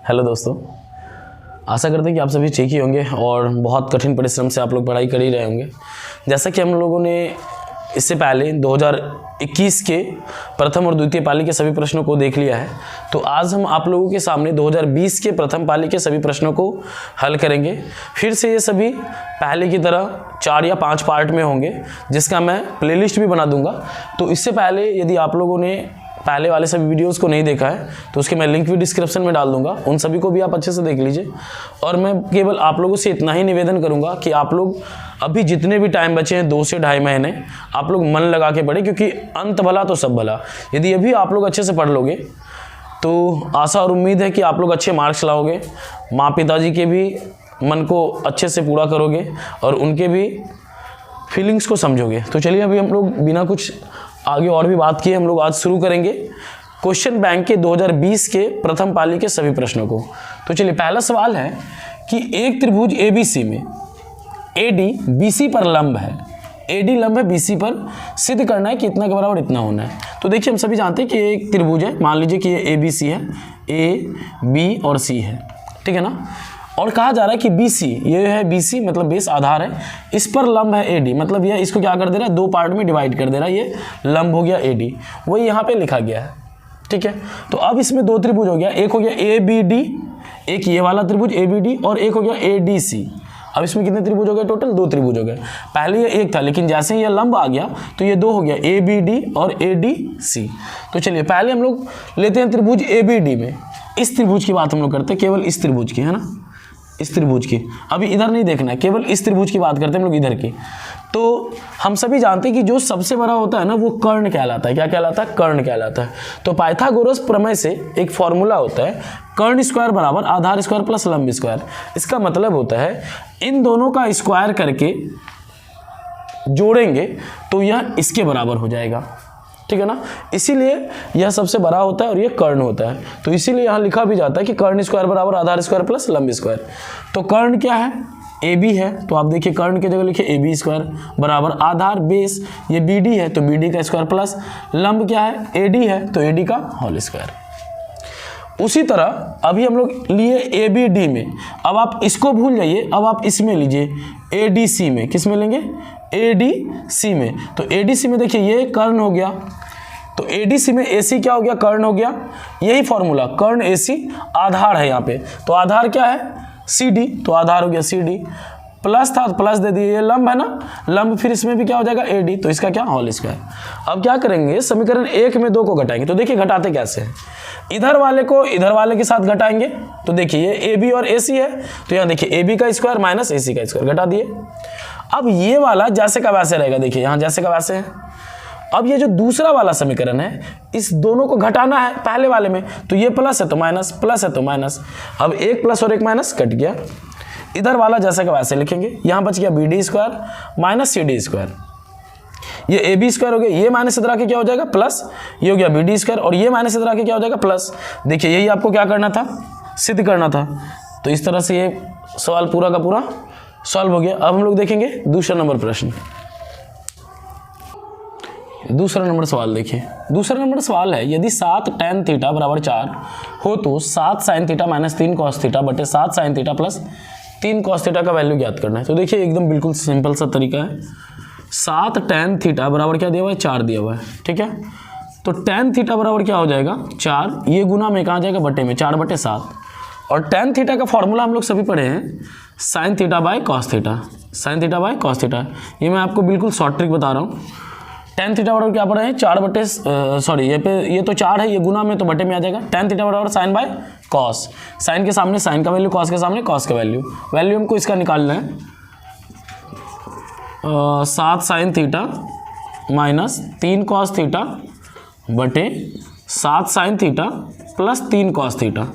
Hello दोस्तों, आशा करते हैं कि आप सभी ठीक ही होंगे और बहुत कठिन परिश्रम से आप लोग पढ़ाई कर ही रहे होंगे। जैसा कि हम लोगों ने इससे पहले 2021 के प्रथम और द्वितीय पाली के सभी प्रश्नों को देख लिया है, तो आज हम आप लोगों के सामने 2020 के प्रथम पाली के सभी प्रश्नों को हल करेंगे। फिर से ये सभी पहले की तरह 4 या 5 पार्ट में होंगे, जिसका मैं प्लेलिस्ट भी बना दूंगा। तो इससे पहले यदि आप लोगों ने पहले वाले सभी वीडियोस को नहीं देखा है तो उसके मैं लिंक भी डिस्क्रिप्शन में डाल दूंगा, उन सभी को भी आप अच्छे से देख लीजिए। और मैं केवल आप लोगों से इतना ही निवेदन करूंगा कि आप लोग अभी जितने भी टाइम बचे हैं 2 से ढाई महीने, आप लोग मन लगा के पढ़ें, क्योंकि अंत भला तो सब भला। यदि अभी आप लोग अच्छे से पढ़ लोगे तो आशा और उम्मीद है कि आप लोग अच्छे मार्क्स लाओगे, माँ पिताजी के भी मन को अच्छे से पूरा करोगे और उनके भी फीलिंग्स को समझोगे। तो चलिए अभी हम लोग बिना कुछ आगे और भी बात किए हम लोग आज शुरू करेंगे क्वेश्चन बैंक के 2020 के प्रथम पाली के सभी प्रश्नों को। तो चलिए, पहला सवाल है कि एक त्रिभुज ABC में AD BC पर लंब है, AD लंब है BC पर, सिद्ध करना है कि इतना के बराबर इतना होना है। तो देखिए, हम सभी जानते हैं कि एक त्रिभुज है, मान लीजिए कि ये ABC है, A B और C है, ठीक है ना। और कहा जा रहा है कि BC, ये है BC मतलब बेस आधार है, इस पर लंब है AD, मतलब यह इसको क्या कर दे रहा है, 2 पार्ट में डिवाइड कर दे रहा है, ये लंब हो गया AD, वही यहाँ पे लिखा गया है, ठीक है। तो अब इसमें 2 त्रिभुज हो गया, एक हो गया ABD, एक ये वाला त्रिभुज ABD, और एक हो गया ADC। अब इसमें कितने त्रिभुज हो गए टोटल? 2 त्रिभुज हो गए। पहले ये एक था, लेकिन जैसे ही ये लंब आ गया तो ये 2 हो गया, ABD और ADC। तो चलिए पहले हम लोग लेते हैं त्रिभुज ABD में, इस त्रिभुज की बात हम लोग करते हैं, केवल इस त्रिभुज की, है ना, इस त्रिभुज की। अभी इधर नहीं देखना है, केवल इस त्रिभुज की बात करते हैं हम लोग, इधर की। तो हम सभी जानते हैं कि जो सबसे बड़ा होता है ना, वो कर्ण कहलाता है। क्या कहलाता है? कर्ण कहलाता है। तो पाइथागोरस प्रमेय से एक फॉर्मूला होता है, कर्ण स्क्वायर बराबर आधार स्क्वायर प्लस लंब स्क्वायर। इसका मतलब होता है इन दोनों का स्क्वायर करके जोड़ेंगे तो यह इसके बराबर हो जाएगा, ठीक है ना। इसीलिए यह सबसे बड़ा होता है और यह कर्ण होता है। तो इसीलिए यहाँ लिखा भी जाता है कि कर्ण स्क्वायर बराबर आधार स्क्वायर प्लस लंब स्क्वायर। तो कर्ण क्या है? AB है, तो आप देखिए कर्ण की जगह लिखिए AB स्क्वायर बराबर आधार बेस, ये BD है तो BD का स्क्वायर प्लस लंब क्या है? AD है तो AD का होल स्क्वायर। उसी तरह अभी हम लोग लिए ABD में, अब आप इसको भूल जाइए, अब आप इसमें लीजिए ADC में। किस में लेंगे? ADC में। तो ADC में देखिए ये कर्ण हो गया, तो ADC में AC क्या हो गया? कर्ण हो गया। यही फॉर्मूला, कर्ण AC आधार है यहाँ पे, तो आधार क्या है? CD, तो आधार हो गया CD, प्लस था प्लस दे दिए, ये लंब है ना, लंब फिर इसमें भी क्या हो जाएगा? AD, तो इसका क्या? Whole square. अब क्या करेंगे? समीकरण 1 में 2 को घटाएंगे। तो देखिए घटाते कैसे हैं, इधर वाले को इधर वाले के साथ घटाएंगे। तो देखिए ये AB और AC है, तो यहाँ देखिए AB का स्क्वायर माइनस AC का स्क्वायर, घटा दिए। अब ये वाला जैसे का वैसे रहेगा, देखिए यहाँ जैसे का वैसे है। अब ये जो दूसरा वाला समीकरण है, इस दोनों को घटाना है पहले वाले में, तो ये प्लस है तो माइनस, प्लस है तो माइनस। अब एक प्लस और एक माइनस कट गया, इधर वाला जैसे का वैसे लिखेंगे। यहाँ बच गया BD square minus CD square, ये AB स्क्वायर हो गया, ये माइनस इधर आके क्या हो जाएगा? प्लस, ये हो गया BD स्क्वायर, और ये माइनस इधर आके क्या हो जाएगा? प्लस। देखिए यही आपको क्या करना था? सिद्ध करना था। तो इस तरह से ये सवाल पूरा का पूरा सॉल्व हो गया। अब हम लोग देखेंगे दूसरा नंबर प्रश्न। दूसरा नंबर सवाल देखिए, दूसरा नंबर सवाल है, यदि 7 tan थीटा बराबर 4 हो तो 7 sin theta minus 3 cos theta बटे 7 sin theta plus 3 cos theta का वैल्यू ज्ञात करना है। तो देखिए एकदम बिल्कुल सिंपल सा तरीका है। 7 tan थीटा बराबर क्या दिया हुआ है? 4 दिया हुआ है, ठीक है। तो tan थीटा बराबर क्या हो जाएगा? 4, ये गुना में कहाँ जाएगा? बटे में, 4 बटे 7। और tan थीटा का फॉर्मूला हम लोग सभी पढ़े हैं, sin theta by cos theta, sin theta by cos theta. ये मैं आपको बिल्कुल शॉर्ट ट्रिक बता रहा हूँ। tan थीटा बराबर क्या पढ़े हैं? 4 बटे सॉरी ये तो 4 है, ये गुना में तो बटे में आ जाएगा। tan थीटा बराबर sin बाय cos, sin के सामने sin का वैल्यू, cos के सामने cos का वैल्यू हमको इसका निकालना है। 7 sin theta minus 3 cos theta बटे 7 sin theta plus 3 cos theta.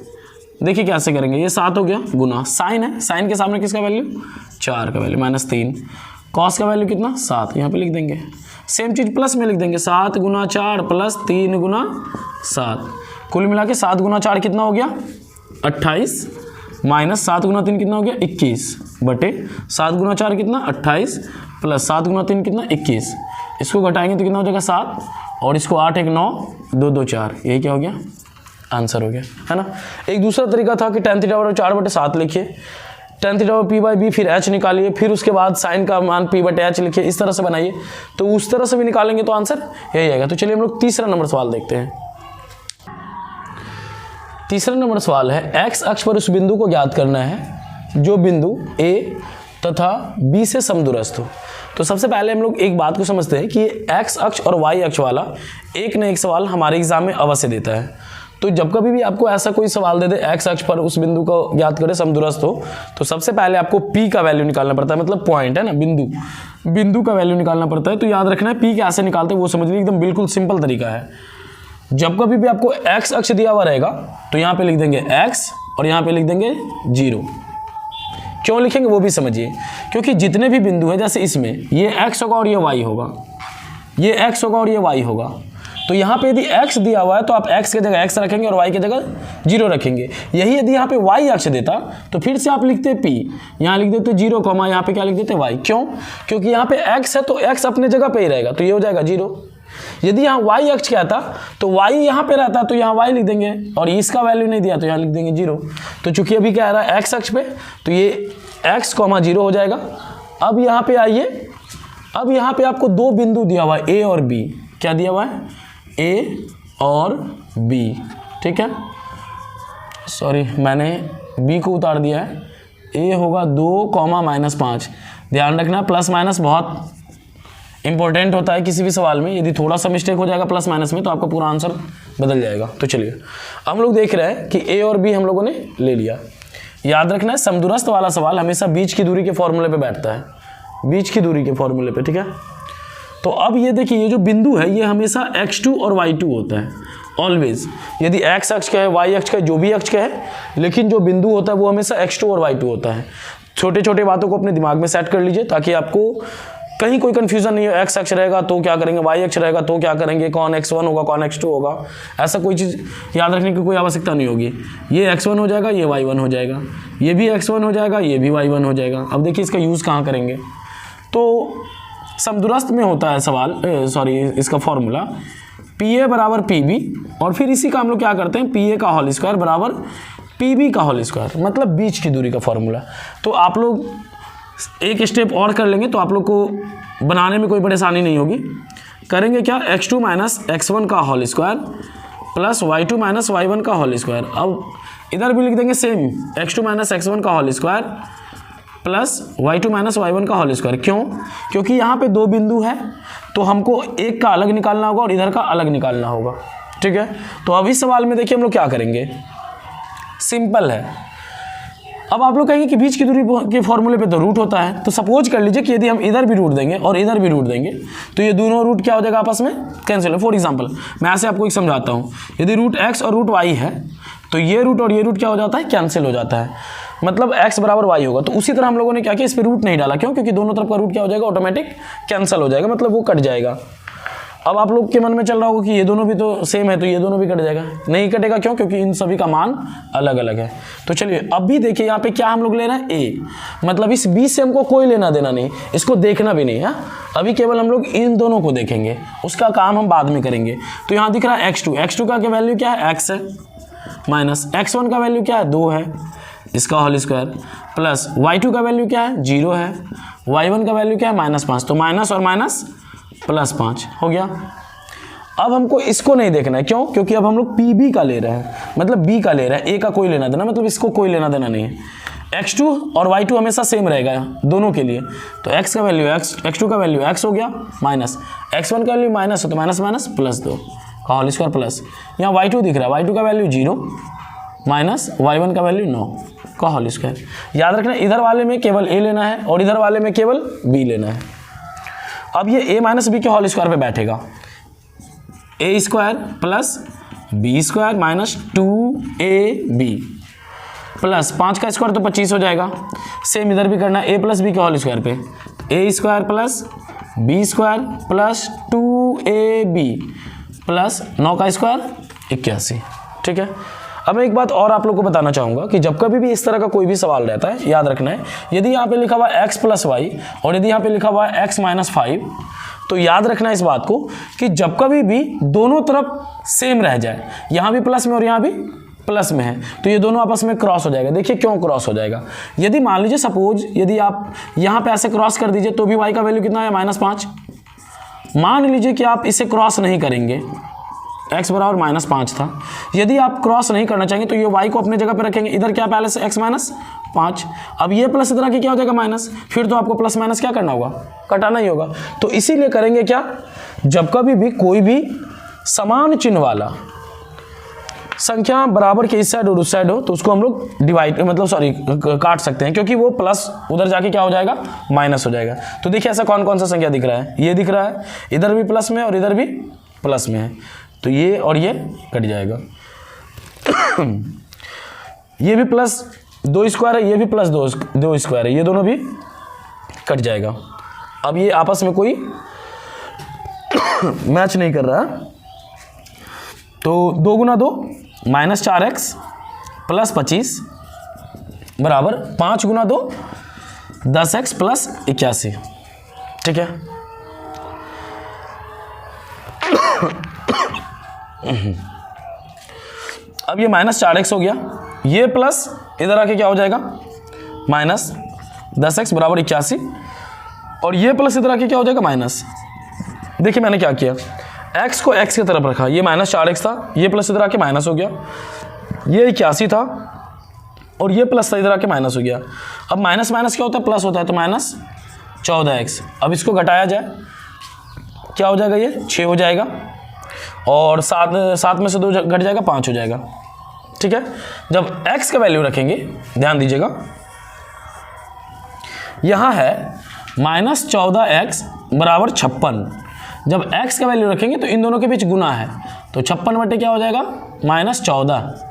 देखिए कैसे करेंगे, ये 7 हो गया गुना, साइन है, साइन के सामने किसका वैल्यू? 4 का वैल्यू माइनस 3, कॉस का वैल्यू कितना? 7, यहाँ पे लिख देंगे। सेम चीज़ प्लस में लिख देंगे, 7 गुना 4 प्लस 3 गुना 7, कुल मिला के 7 गुना 4 कितना हो गया? 28, माइनस 7 गुना 3 कितना हो गया? 21 बटे 7 गुना 4 कितना? 28 प्लस 7 गुना 3 कितना? 21। इसको घटाएंगे तो कितना हो जाएगा? 7, और इसको 8 1 9 2 2 4, यही क्या हो गया? आंसर हो गया, है ना। एक दूसरा तरीका था कि tan थीटा बराबर 4/7 लिखिए, tan थीटा बराबर p/b, फिर h निकालिए, फिर उसके बाद साइन का मान p/h लिखिए, इस तरह से बनाइए, तो उस तरह से भी निकालेंगे तो आंसर यही आएगा। तो चलिए हम लोग तीसरा नंबर सवाल देखते हैं। तीसरा नंबर सवाल है, x अक्ष पर उस बिंदु को ज्ञात करना है जो बिंदु A तथा B से समदूरस्थ हो। तो सबसे पहले हम लोग एक बात को समझते हैं कि x अक्ष और y अक्ष वाला एक न एक सवाल हमारे एग्जाम में अवश्य देता है। तो जब कभी भी आपको ऐसा कोई सवाल दे दे x अक्ष पर उस बिंदु को ज्ञात करे समदूरस्थ हो, तो सबसे पहले आपको p का वैल्यू निकालना पड़ता है, मतलब पॉइंट है ना, बिंदु का वैल्यू निकालना पड़ता है। तो याद रखना है p कैसे निकालते हैं वो समझ लीजिए, एकदम बिल्कुल सिंपल तरीका है। जब कभी भी आपको x अक्ष दिया हुआ रहेगा तो यहाँ पे लिख देंगे x और यहाँ पे लिख देंगे 0। क्यों लिखेंगे वो भी समझिए, क्योंकि जितने भी बिंदु हैं, जैसे इसमें ये x होगा और ये y होगा, ये x होगा और ये y होगा, तो यहाँ पे यदि x दिया हुआ है तो आप x की जगह x रखेंगे और y की जगह 0 रखेंगे। यही यदि यहाँ पे y अक्ष देता तो फिर से आप लिखते p, यहाँ लिख देते 0, यहाँ पे क्या लिख देते y। क्यों? क्योंकि यहाँ पे x है तो x अपने जगह पे ही रहेगा, तो ये हो जाएगा 0। यदि यहाँ y अक्ष क्या था तो y यहाँ पे रहता तो यहाँ y लिख देंगे, और इसका वैल्यू नहीं दिया तो यहाँ लिख देंगे 0। तो चूंकि अभी क्या आ रहा है x अक्ष पे, तो ये x, 0 हो जाएगा। अब यहाँ पे आइए, अब यहाँ पे आपको दो बिंदु दिया हुआ है a और b। क्या दिया हुआ है? a और b, ठीक है। सॉरी, मैंने b को उतार दिया है। a होगा 2, -5। ध्यान रखना प्लस माइनस बहुत इंपॉर्टेंट होता है किसी भी सवाल में। यदि थोड़ा सा मिस्टेक हो जाएगा प्लस माइनस में तो आपका पूरा आंसर बदल जाएगा। तो चलिए हम लोग देख रहे हैं कि a और b हम लोगों ने ले लिया। याद रखना है समदूरस्थ वाला सवाल हमेशा बीच की दूरी के फॉर्मूले पे बैठता है, बीच की दूरी के फॉर्मूले पे, ठीक है। तो अब ये देखिए, ये जो बिंदु है ये हमेशा x2 और y2 होता है ऑलवेज। यदि x अक्ष का है, y अक्ष का है, जो भी अक्ष का है, लेकिन जो बिंदु होता है वो हमेशा x2 और y2 होता है। छोटे छोटे बातों को अपने दिमाग में सेट कर लीजिए ताकि आपको कहीं कोई कंफ्यूजन नहीं हो। x अक्ष रहेगा तो क्या करेंगे, y अक्ष रहेगा तो क्या करेंगे, कौन x1 होगा कौन x2 होगा, ऐसा कोई चीज़ याद रखने की कोई आवश्यकता नहीं होगी। ये x1 हो जाएगा, ये y1 हो जाएगा, ये भी x1 हो जाएगा, ये भी y1 हो जाएगा। अब देखिए इसका यूज़ कहाँ करेंगे, तो समदूरस्थ में होता है सवाल, सॉरी इसका फॉर्मूला PA बराबर PB, और फिर इसी का हम लोग क्या करते हैं, PA का होल स्क्वायर बराबर PB का होल स्क्वायर, मतलब बीच की दूरी का फॉर्मूला। तो आप लोग एक स्टेप और कर लेंगे तो आप लोग को बनाने में कोई परेशानी नहीं होगी। करेंगे क्या, x2 माइनस x1 का whole square plus y2 minus y1 का होल स्क्वायर। अब इधर भी लिख देंगे सेम, x2 माइनस x1 का whole square plus y2 minus y1 का होल स्क्वायर। क्यों? क्योंकि यहाँ पे दो बिंदु है तो हमको एक का अलग निकालना होगा और इधर का अलग निकालना होगा, ठीक है। तो अब इस सवाल में देखिए हम लोग क्या करेंगे, सिंपल है। अब आप लोग कहेंगे कि बीच की दूरी के फॉर्मूले पे तो रूट होता है, तो सपोज कर लीजिए कि यदि हम इधर भी रूट देंगे और इधर भी रूट देंगे तो ये दोनों रूट क्या हो जाएगा, आपस में कैंसिल है। फॉर एग्जांपल मैं ऐसे आपको एक समझाता हूँ, यदि रूट x और रूट y है तो ये रूट और ये रूट क्या हो जाता है, कैंसिल हो जाता है, मतलब x बराबर y होगा। तो उसी तरह हम लोगों ने क्या किया, इस पर रूट नहीं डाला। क्यों? क्योंकि दोनों तरफ का रूट क्या हो जाएगा, ऑटोमेटिक कैंसिल हो जाएगा, मतलब वो कट जाएगा। अब आप लोग के मन में चल रहा होगा कि ये दोनों भी तो सेम है तो ये दोनों भी कट जाएगा, नहीं कटेगा। क्यों? क्योंकि इन सभी का मान अलग अलग है। तो चलिए अब भी देखिए यहाँ पे क्या हम लोग ले रहे हैं, a, मतलब इस b से हमको कोई लेना देना नहीं, इसको देखना भी नहीं है। अभी केवल हम लोग इन दोनों को देखेंगे, उसका काम हम बाद में करेंगे। तो यहाँ दिख रहा है x2 का वैल्यू क्या है, x है, माइनस x1 का वैल्यू क्या है, 2 है, इसका होल स्क्वायर, प्लस y2 का वैल्यू क्या है, 0 है, y1 का वैल्यू क्या है, -5। तो माइनस और माइनस +5 हो गया। अब हमको इसको नहीं देखना है, क्यों? क्योंकि अब हम लोग PB का ले रहे हैं, मतलब B का ले रहे हैं, A का कोई लेना देना, मतलब इसको कोई लेना देना नहीं है। x2 और y2 हमेशा सेम रहेगा दोनों के लिए, तो x का वैल्यू x2 का वैल्यू x हो गया, माइनस x1 का वैल्यू माइनस हो तो माइनस माइनस +2 का होल स्क्वायर प्लस, यहाँ y2 दिख रहा है, y2 का वैल्यू 0 माइनस y1 का वैल्यू 9 का होल स्क्वायर। याद रखना इधर वाले में केवल a लेना है और इधर वाले में केवल b लेना है। अब ये a माइनस बी के होल स्क्वायर पे बैठेगा, a square plus b square minus 2ab plus 5 का स्क्वायर तो 25 हो जाएगा। सेम इधर भी करना है, a प्लस बी के होल स्क्वायर पे, a square plus b square plus 2ab plus 9 का स्क्वायर 81, ठीक है। अब मैं एक बात और आप लोग को बताना चाहूँगा कि जब कभी भी इस तरह का कोई भी सवाल रहता है, याद रखना है, यदि यहाँ पे लिखा हुआ है x प्लस वाई और यदि यहाँ पे लिखा हुआ है x माइनस 5, तो याद रखना इस बात को कि जब कभी भी दोनों तरफ सेम रह जाए, यहाँ भी प्लस में और यहाँ भी प्लस में है, तो ये दोनों आपस में क्रॉस हो जाएगा। देखिए क्यों क्रॉस हो जाएगा, यदि मान लीजिए सपोज यदि आप यहाँ पे ऐसे क्रॉस कर दीजिए तो भी y का वैल्यू कितना है -5। मान लीजिए कि आप इसे क्रॉस नहीं करेंगे, x बराबर -5 था, यदि आप क्रॉस नहीं करना चाहेंगे तो ये y को अपने जगह पे रखेंगे, इधर क्या पहले से x -5, अब ये प्लस इधर आके क्या हो जाएगा माइनस, फिर तो आपको प्लस माइनस क्या करना होगा, कटाना ही होगा। तो इसीलिए करेंगे क्या, जब कभी भी कोई भी समान चिन्ह वाला संख्या बराबर के इस साइड और उस साइड हो तो उसको हम लोग डिवाइड काट सकते हैं, क्योंकि वो प्लस उधर जाके क्या हो जाएगा, माइनस हो जाएगा। तो देखिए ऐसा कौन कौन सा संख्या दिख रहा है, ये दिख रहा है, इधर भी प्लस में और इधर भी प्लस में है, तो ये और ये कट जाएगा। ये भी प्लस 2 स्क्वायर है, ये भी प्लस 2 स्क्वायर है, ये दोनों भी कट जाएगा। अब ये आपस में कोई मैच नहीं कर रहा, तो 2 गुना 2 -4x + 25 बराबर 5 गुना 2 10x + 81। ठीक है, अब ये -4x हो गया, ये प्लस इधर आके क्या हो जाएगा -10x बराबर 81, और ये प्लस इधर आके क्या हो जाएगा माइनस। देखिए मैंने क्या किया, x को x की तरफ रखा, ये -4x था, ये प्लस इधर आके माइनस हो गया, ये 81 था और ये प्लस था इधर आके माइनस हो गया। अब माइनस माइनस क्या होता है, प्लस होता है, तो -14x। अब इसको घटाया जाए, क्या हो जाएगा, ये 6 हो जाएगा, और 7 में से 2 घट जाएगा, 5 हो जाएगा। ठीक है, जब x का वैल्यू रखेंगे, ध्यान दीजिएगा, यहाँ है -14x बराबर 56, जब x का वैल्यू रखेंगे तो इन दोनों के बीच गुना है, तो 56 बटे क्या हो जाएगा -14।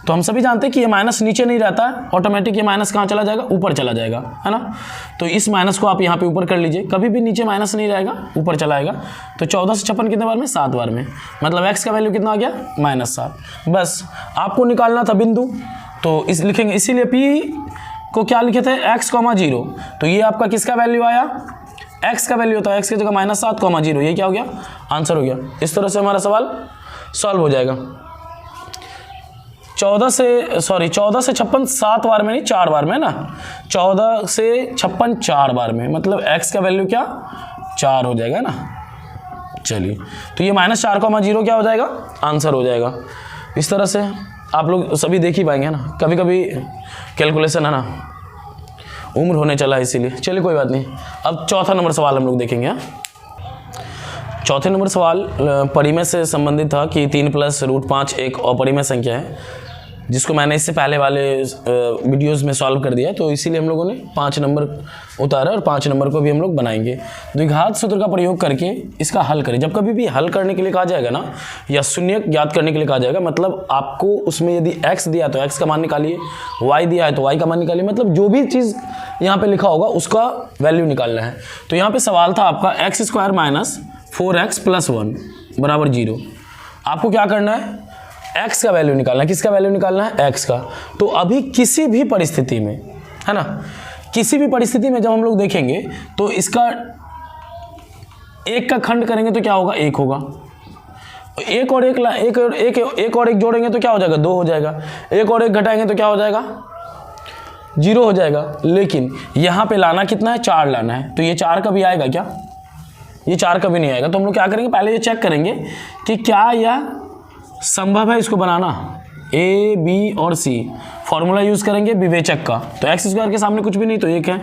तो हम सभी जानते हैं कि ये माइनस नीचे नहीं रहता है, ऑटोमेटिक ये माइनस कहाँ चला जाएगा, ऊपर चला जाएगा, है ना। तो इस माइनस को आप यहाँ पे ऊपर कर लीजिए, कभी भी नीचे माइनस नहीं रहेगा, ऊपर चला आएगा। तो 14 से 56 कितने बार में, 7 बार में, मतलब x का वैल्यू कितना आ गया -7। बस आपको निकालना था बिंदु, तो इस लिखेंगे, इसीलिए p को क्या लिखे थे, x, 0, तो ये आपका किसका वैल्यू आया, x का वैल्यू होता है, x की जगह -7, 0, ये क्या हो गया, आंसर हो गया। इस तरह से हमारा सवाल सॉल्व हो जाएगा। 14 से 56 7 बार में नहीं, 4 बार में ना, 14 से 56 4 बार में, मतलब x का वैल्यू क्या 4 हो जाएगा ना। चलिए, तो ये -4, 0 क्या हो जाएगा, आंसर हो जाएगा। इस तरह से आप लोग सभी देख ही पाएंगे ना, कभी कभी कैलकुलेशन है ना, उम्र होने चला है इसीलिए। चलिए कोई बात नहीं। अब चौथा नंबर सवाल हम लोग देखेंगे। चौथे नंबर सवाल परिमेय से संबंधित था कि 3 + √5 एक अपरिमेय संख्या है, जिसको मैंने इससे पहले वाले वीडियोस में सॉल्व कर दिया, तो इसीलिए हम लोगों ने 5 नंबर उतारा और 5 नंबर को भी हम लोग बनाएंगे। द्विघात सूत्र का प्रयोग करके इसका हल करें। जब कभी भी हल करने के लिए कहा जाएगा ना, या शून्य ज्ञात करने के लिए कहा जाएगा, मतलब आपको उसमें यदि x दिया तो x का मान निकालिए, y दिया है तो y का मान निकालिए, मतलब जो भी चीज़ यहाँ पे लिखा होगा उसका वैल्यू निकालना है। तो यहाँ पे सवाल था आपका x² - 4x + 1 बराबर 0। आपको क्या करना है, x का वैल्यू निकालना है। किसका वैल्यू निकालना है, x का। तो अभी किसी भी परिस्थिति में, है ना, किसी भी परिस्थिति में जब हम लोग देखेंगे तो इसका 1 का खंड करेंगे तो क्या होगा, 1 होगा। एक और एक जोड़ेंगे तो क्या हो जाएगा, 2 हो जाएगा। एक और एक घटाएंगे तो क्या हो जाएगा, 0 हो जाएगा। लेकिन यहाँ पे लाना कितना है, 4 लाना है। तो ये 4 कभी आएगा क्या, ये 4 कभी नहीं आएगा। तो हम लोग क्या करेंगे, पहले ये चेक करेंगे कि क्या यह संभव है इसको बनाना। A, B और C फॉर्मूला यूज़ करेंगे विवेचक का। तो x² के सामने कुछ भी नहीं तो 1 है,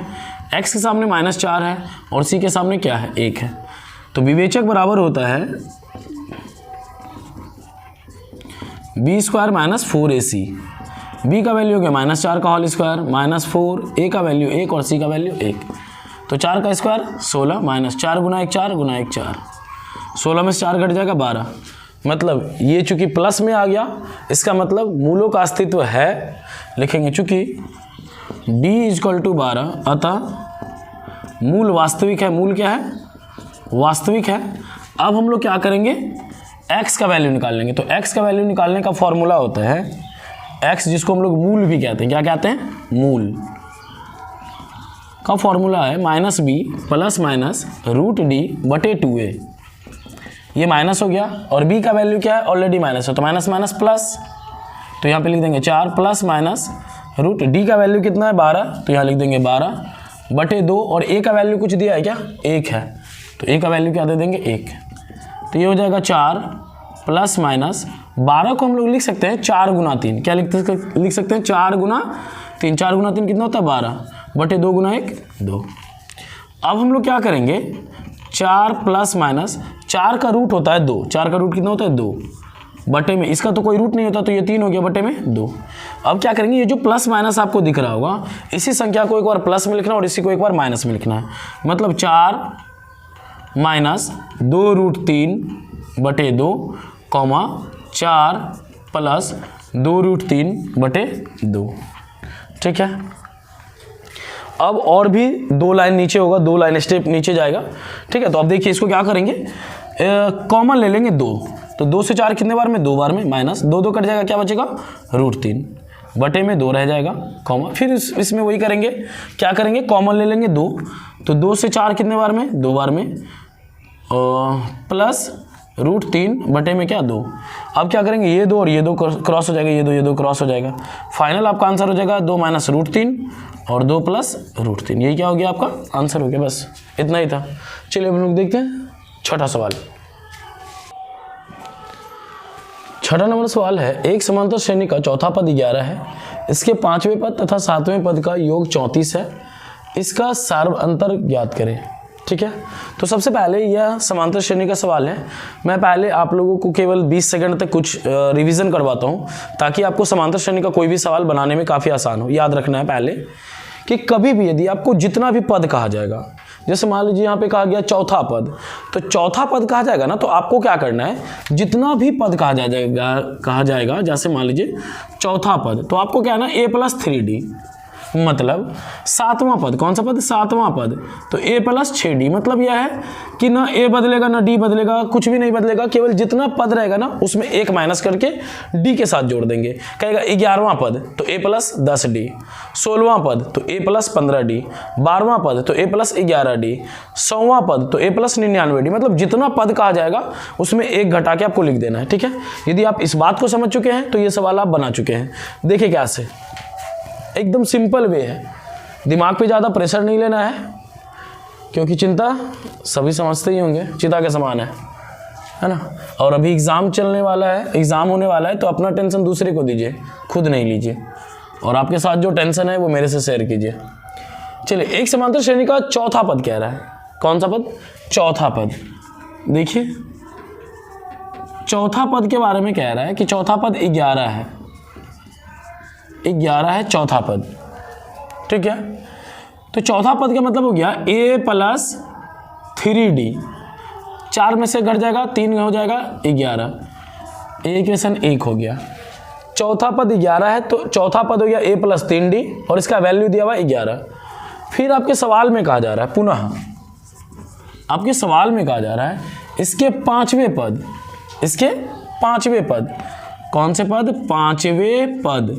x के सामने -4 है और C के सामने क्या है, 1 है। तो विवेचक बराबर होता है B² - 4AC। B का वैल्यू हो गया -4 का होल स्क्वायर -4, A का वैल्यू 1 और C का वैल्यू 1। तो 4 का स्क्वायर 16 -4 गुना 1 4 गुना 1 4, 16 में से 4 घट जाएगा 12। मतलब ये चूंकि प्लस में आ गया, इसका मतलब मूलों का अस्तित्व है। लिखेंगे चूंकि b = 12, अतः मूल वास्तविक है। मूल क्या है, वास्तविक है। अब हम लोग क्या करेंगे, x का वैल्यू निकाल लेंगे। तो x का वैल्यू निकालने का फॉर्मूला होता है x, जिसको हम लोग मूल भी कहते हैं। क्या कहते हैं, मूल। का फॉर्मूला है minus b plus minus root d बटे 2a। ये माइनस हो गया और b का वैल्यू क्या है, ऑलरेडी माइनस है, तो माइनस माइनस प्लस, तो यहाँ पे लिख देंगे 4 प्लस माइनस रूट d का वैल्यू कितना है 12, तो यहाँ लिख देंगे 12 बटे 2, और a का वैल्यू कुछ दिया है क्या, 1 है, तो a का वैल्यू क्या दे देंगे 1, तो ये हो जाएगा 4 प्लस माइनस 12 को हम लोग लिख सकते हैं 4 गुना 3, क्या लिख सकते हैं 4 गुना 3, 4 गुना 3 कितना होता है 12 बटे 2 गुना 1 2। अब हम लोग क्या करेंगे 4 प्लस माइनस 4 का रूट होता है 2, 4 का रूट कितना होता है 2 बटे में, इसका तो कोई रूट नहीं होता तो ये 3 हो गया बटे में 2। अब क्या करेंगे, ये जो प्लस माइनस आपको दिख रहा होगा इसी संख्या को एक बार प्लस में लिखना और इसी को एक बार माइनस में लिखना है, मतलब 4 माइनस 2 रूट 3 बटे 2 कॉमा 4 प्लस 2 रूट 3 बटे 2। ठीक है, अब और भी 2 लाइन नीचे होगा, 2 लाइन स्टेप नीचे जाएगा। ठीक है, तो अब देखिए इसको क्या करेंगे, कॉमन ले लेंगे 2, तो 2 से 4 कितने बार में 2 बार में, माइनस 2 2 कट जाएगा, क्या बचेगा रूट 3 बटे में 2 रह जाएगा कॉमा, फिर इसमें वही करेंगे, क्या करेंगे कॉमन ले लेंगे 2, तो 2 से 4 कितने बार में 2 बार में, प्लस रूट 3 बटे में क्या 2। अब क्या करेंगे, ये 2 और ये 2 क्रॉस हो जाएगा, ये 2 क्रॉस हो जाएगा, फाइनल आपका आंसर हो जाएगा 2 माइनस रूट 3 और 2 प्लस रूट 3, यही क्या हो गया आपका आंसर हो गया, बस इतना ही था। चलिए हम लोग देखते हैं छठा सवाल। छठा नंबर सवाल है, एक समांतर श्रेणी का चौथा पद 11 है, इसके 5वें पद तथा 7वें पद का योग 34 है, इसका सार्व अंतर ज्ञात करें। ठीक है, तो सबसे पहले यह समांतर श्रेणी का सवाल है, मैं पहले आप लोगों को केवल 20 सेकंड तक कुछ रिवीजन करवाता हूं ताकि आपको समांतर श्रेणी का कोई भी सवाल बनाने में काफ़ी आसान हो। याद रखना है पहले कि कभी भी यदि आपको जितना भी पद कहा जाएगा, जैसे मान लीजिए यहाँ पे कहा गया चौथा पद, तो चौथा पद कहा जाएगा ना, तो आपको क्या करना है, जितना भी पद कहा जाएगा जैसे मान लीजिए चौथा पद, तो आपको क्या है ना a प्लस 3d, मतलब 7वां पद, कौन सा पद 7वां पद, तो a प्लस 6d, मतलब यह है कि ना a बदलेगा ना d बदलेगा, कुछ भी नहीं बदलेगा, केवल जितना पद रहेगा ना उसमें 1 माइनस करके d के साथ जोड़ देंगे। कहेगा 11वां पद तो a प्लस 10d, 16वां पद तो a प्लस 15d, 12वां पद तो a प्लस 11d, 100वां पद तो a प्लस 99d, मतलब जितना पद कहा जाएगा उसमें 1 घटा के आपको लिख देना है। ठीक है, यदि आप इस बात को समझ चुके हैं तो ये सवाल आप बना चुके हैं। देखिए कैसे, एकदम सिंपल वे है, दिमाग पे ज़्यादा प्रेशर नहीं लेना है, क्योंकि चिंता सभी समझते ही होंगे चिता के समान है ना। और अभी एग्ज़ाम चलने वाला है, एग्ज़ाम होने वाला है, तो अपना टेंशन दूसरे को दीजिए, खुद नहीं लीजिए, और आपके साथ जो टेंशन है वो मेरे से शेयर कीजिए। चलिए, एक समांतर श्रेणी का चौथा पद कह रहा है, कौन सा पद, चौथा पद। देखिए चौथा पद के बारे में कह रहा है कि चौथा पद 11 है, 11 है चौथा पद। ठीक है, तो चौथा पद का मतलब हो गया a प्लस 3d, 4 में से घट जाएगा 3 हो जाएगा 11, इक्वेशन 1 हो गया। चौथा पद 11 है तो चौथा पद हो गया a प्लस 3d और इसका वैल्यू दिया हुआ 11। फिर आपके सवाल में कहा जा रहा है, पुनः आपके सवाल में कहा जा रहा है इसके 5वें पद, इसके 5वें पद, कौन से पद, 5वें पद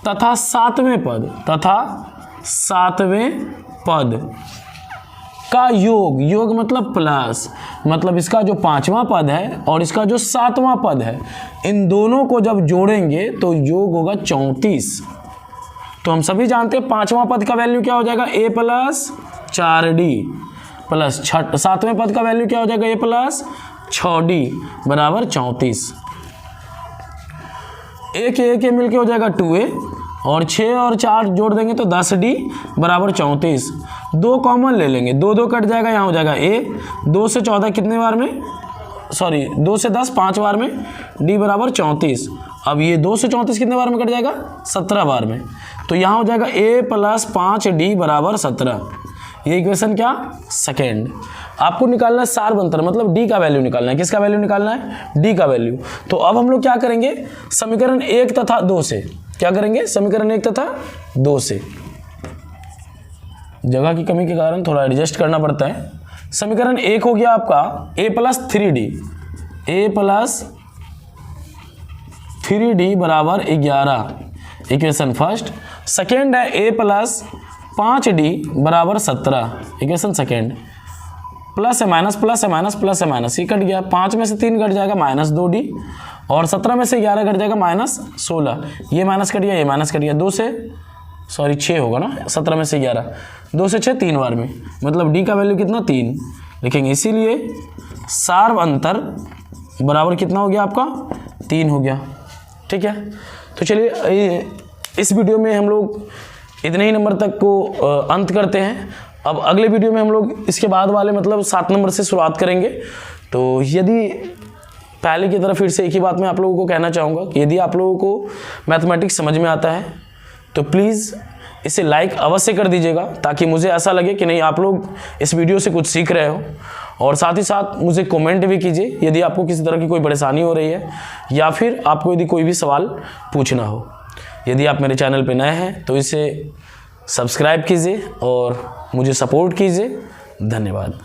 तथा 7वें पद, तथा 7वें पद का योग, योग मतलब प्लस, मतलब इसका जो 5वां पद है और इसका जो 7वां पद है, इन दोनों को जब जोड़ेंगे तो योग होगा 34। तो हम सभी जानते हैं 5वां पद का वैल्यू क्या हो जाएगा, a प्लस 4d प्लस 7वें पद का वैल्यू क्या हो जाएगा, a प्लस 6d बराबर 34। एक एक मिलके हो जाएगा 2a और 6 और 4 जोड़ देंगे तो 10d बराबर 34। 2 कॉमन ले लेंगे, 2 2 कट जाएगा, यहाँ हो जाएगा a, 2 से 14 कितने बार में, सॉरी 2 से 10 5 बार में, d बराबर 34। अब ये 2 से 34 कितने बार में कट जाएगा, 17 बार में, तो यहाँ हो जाएगा a प्लस 5d बराबर 17। ये इक्वेशन क्या, सेकेंड। आपको निकालना है सार अंतर, मतलब d का वैल्यू निकालना है। किसका वैल्यू निकालना है, d का वैल्यू। तो अब हम लोग क्या करेंगे, समीकरण 1 तथा 2 से, क्या करेंगे, समीकरण 1 तथा 2 से, जगह की कमी के कारण थोड़ा एडजस्ट करना पड़ता है। समीकरण 1 हो गया आपका a plus 3d, a plus 3d बराबर 11, इक्वेशन फर्स्ट। सेकेंड है a प्लस 5D बराबर 17, इक्वेशन सेकेंड, प्लस है माइनस, प्लस है माइनस, प्लस है माइनस, ये कट गया, 5 में से 3 कट जाएगा -2D, और 17 में से 11 कट जाएगा -16, ये माइनस कट गया, ये माइनस कट गया, 6 होगा ना, 17 में से 11, 2 से 6 3 बार में, मतलब D का वैल्यू कितना 3 लिखेंगे, इसीलिए सार्व अंतर बराबर कितना हो गया आपका 3 हो गया। ठीक है, तो चलिए इस वीडियो में हम लोग इतने ही नंबर तक को अंत करते हैं। अब अगले वीडियो में हम लोग इसके बाद वाले मतलब 7 नंबर से शुरुआत करेंगे। तो यदि पहले की तरह फिर से एक ही बात मैं आप लोगों को कहना चाहूँगा कि यदि आप लोगों को मैथमेटिक्स समझ में आता है तो प्लीज़ इसे लाइक अवश्य कर दीजिएगा, ताकि मुझे ऐसा लगे कि नहीं आप लोग इस वीडियो से कुछ सीख रहे हो। और साथ ही साथ मुझे कमेंट भी कीजिए यदि आपको किसी तरह की कोई परेशानी हो रही है या फिर आपको यदि कोई भी सवाल पूछना हो। यदि आप मेरे चैनल पर नए हैं तो इसे सब्सक्राइब कीजिए और मुझे सपोर्ट कीजिए। धन्यवाद।